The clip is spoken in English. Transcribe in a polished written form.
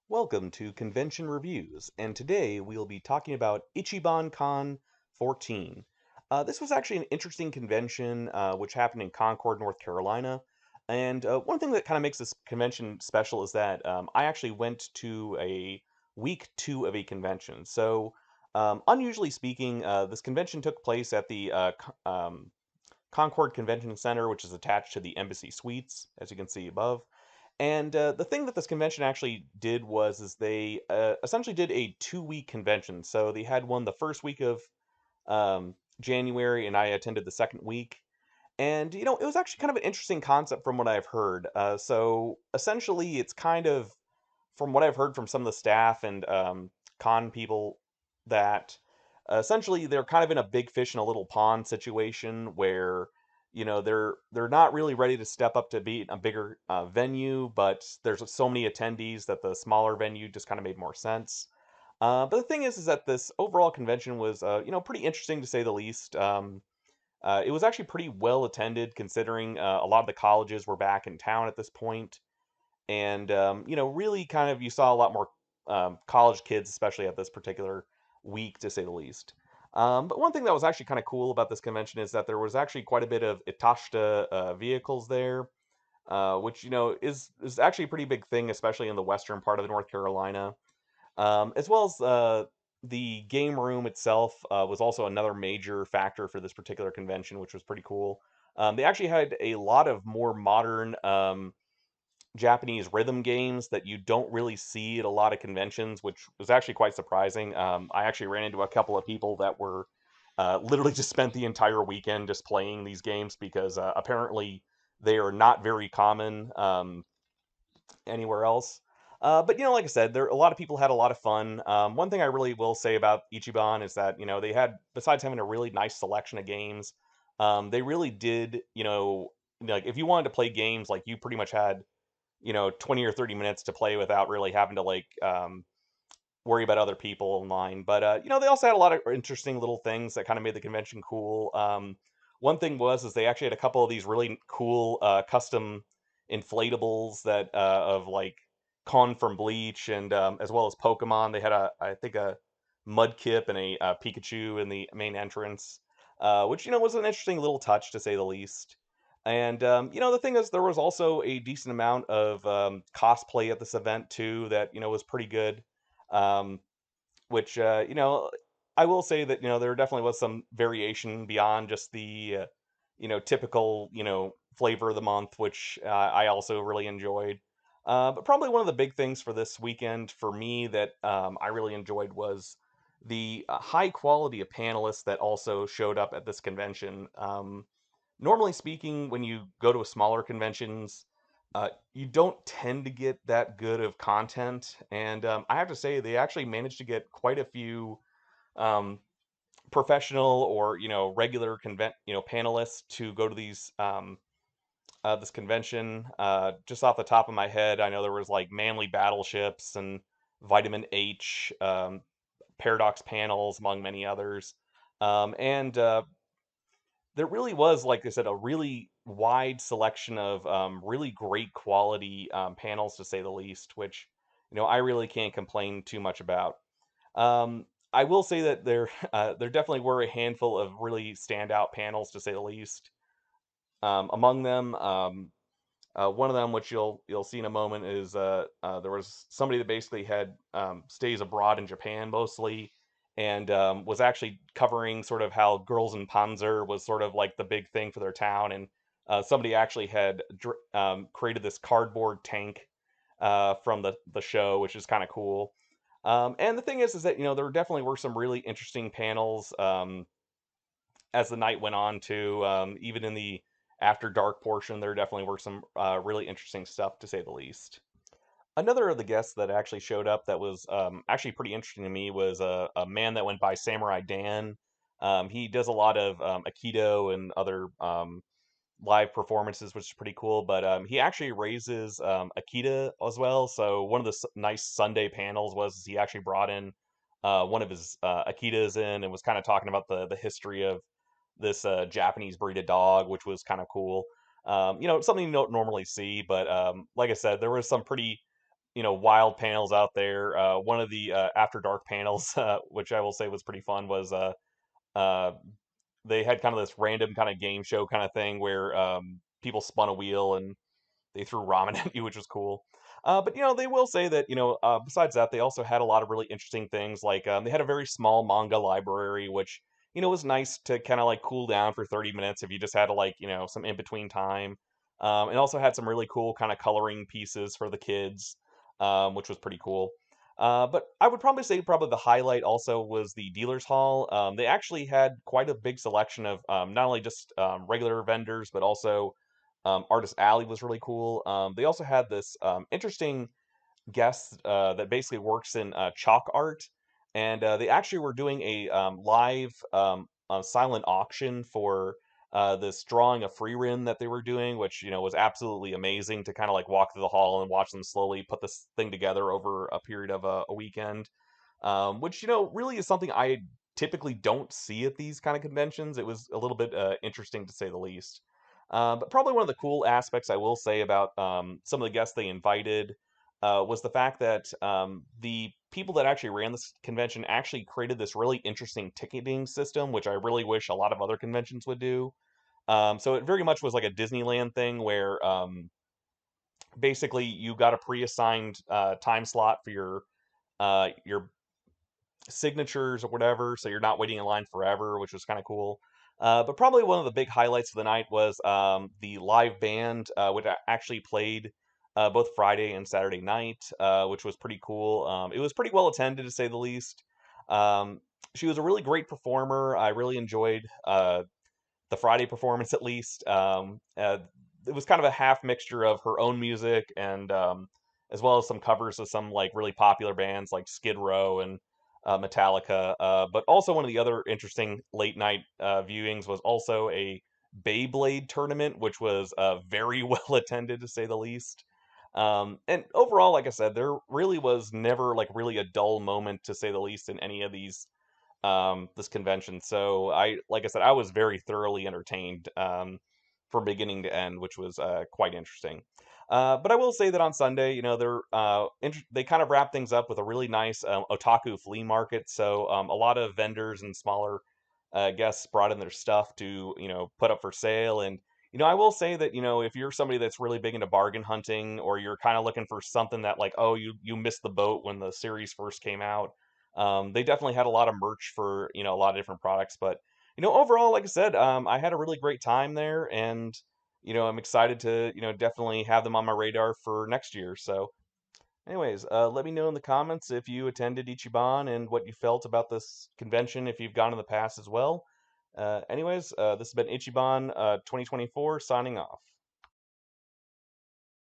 Welcome to Convention Reviews, and today we'll be talking about Ichibancon 14. This was actually an interesting convention which happened in Concord, North Carolina. And one thing that kind of makes this convention special is that I actually went to a week two of a convention. So, unusually speaking, this convention took place at the Concord Convention Center, which is attached to the Embassy Suites, as you can see above. And the thing that this convention actually did was is they essentially did a 2 week convention. So they had one the first week of January, and I attended the second week. And it was actually kind of an interesting concept from what I've heard. So essentially, it's kind of from what I've heard from some of the staff and con people that essentially they're kind of in a big fish in a little pond situation where they're not really ready to step up to be a bigger venue, but there's so many attendees that the smaller venue just kind of made more sense. But the thing is that this overall convention was pretty interesting to say the least. It was actually pretty well attended considering a lot of the colleges were back in town at this point, and really kind of you saw a lot more college kids, especially at this particular week, to say the least. But one thing that was actually kind of cool about this convention is that there was actually quite a bit of Itashita vehicles there, which is actually a pretty big thing, especially in the western part of the North Carolina, as well as the game room itself was also another major factor for this particular convention, which was pretty cool. They actually had a lot of more modern Japanese rhythm games that you don't really see at a lot of conventions, which was actually quite surprising. I actually ran into a couple of people that were literally just spent the entire weekend just playing these games because apparently they are not very common anywhere else. But like I said, there a lot of people had a lot of fun. One thing I really will say about Ichiban is that they had, besides having a really nice selection of games, they really did like if you wanted to play games, like you pretty much had 20 or 30 minutes to play without really having to like worry about other people in line. But they also had a lot of interesting little things that kind of made the convention cool. One thing was is they actually had a couple of these really cool custom inflatables that of like Con from Bleach and as well as Pokemon. They had I think a Mudkip and a Pikachu in the main entrance, which was an interesting little touch to say the least. And the thing is, there was also a decent amount of cosplay at this event too that was pretty good. Um, which I will say that there definitely was some variation beyond just the typical flavor of the month, which I also really enjoyed. But probably one of the big things for this weekend for me that I really enjoyed was the high quality of panelists that also showed up at this convention. Normally speaking, when you go to a smaller conventions, you don't tend to get that good of content, and I have to say they actually managed to get quite a few um, professional or regular panelists to go to these this convention. Just off the top of my head, I know there was like Manly Battleships and Vitamin H, Paradox Panels, among many others. And there really was, like I said, a really wide selection of really great quality panels, to say the least, which I really can't complain too much about. I will say that there there definitely were a handful of really standout panels, to say the least. Among them, one of them, which you'll see in a moment, is there was somebody that basically had stays abroad in Japan mostly, and was actually covering sort of how Girls in Panzer was sort of like the big thing for their town, and somebody actually had created this cardboard tank from the show, which is kind of cool. And the thing is that there definitely were some really interesting panels as the night went on too. Even in the after dark portion, there definitely were some really interesting stuff, to say the least. Another of the guests that actually showed up that was actually pretty interesting to me was a man that went by Samurai Dan. He does a lot of Aikido and other live performances, which is pretty cool. But he actually raises Akita as well. So one of the nice Sunday panels was he actually brought in one of his Akitas in and was kind of talking about the history of this Japanese breed of dog, which was kind of cool. Something you don't normally see, but like I said, there was some pretty wild panels out there. One of the After Dark panels, which I will say was pretty fun, was uh, they had kind of this random kind of game show kind of thing where people spun a wheel and they threw ramen at you, which was cool. But they will say that besides that, they also had a lot of really interesting things. Like they had a very small manga library, which was nice to kind of like cool down for 30 minutes if you just had to like some in between time. And also had some really cool kind of coloring pieces for the kids, which was pretty cool. But I would probably say probably the highlight also was the dealers hall. They actually had quite a big selection of not only just regular vendors, but also Artist Alley was really cool. They also had this interesting guest that basically works in chalk art, and they actually were doing a live silent auction for this drawing of Free Rin that they were doing, which was absolutely amazing to kind of like walk through the hall and watch them slowly put this thing together over a period of a weekend, which really is something I typically don't see at these kind of conventions. It was a little bit interesting to say the least. But probably one of the cool aspects I will say about some of the guests they invited was the fact that the people that actually ran this convention actually created this really interesting ticketing system, which I really wish a lot of other conventions would do. So it very much was like a Disneyland thing where basically you got a pre-assigned time slot for your signatures or whatever, so you're not waiting in line forever, which was kind of cool. But probably one of the big highlights of the night was the live band, which actually played both Friday and Saturday night, which was pretty cool. It was pretty well attended, to say the least. Um, she was a really great performer. I really enjoyed the Friday performance, at least. It was kind of a half mixture of her own music and as well as some covers of some like really popular bands like Skid Row and Metallica. But also one of the other interesting late night viewings was also a Beyblade tournament, which was very well attended, to say the least. And overall, like I said, there really was never like really a dull moment, to say the least, in any of these this convention. So like I said, I was very thoroughly entertained from beginning to end, which was quite interesting. But I will say that on Sunday, they kind of wrap things up with a really nice otaku flea market. So a lot of vendors and smaller guests brought in their stuff to put up for sale. And I will say that if you're somebody that's really big into bargain hunting, or you're kind of looking for something that like, oh, you missed the boat when the series first came out, they definitely had a lot of merch for a lot of different products. But overall, like I said, I had a really great time there, and I'm excited to definitely have them on my radar for next year. So, anyways, let me know in the comments if you attended Ichiban and what you felt about this convention, if you've gone in the past as well. Anyways, this has been Ichiban 2024 signing off.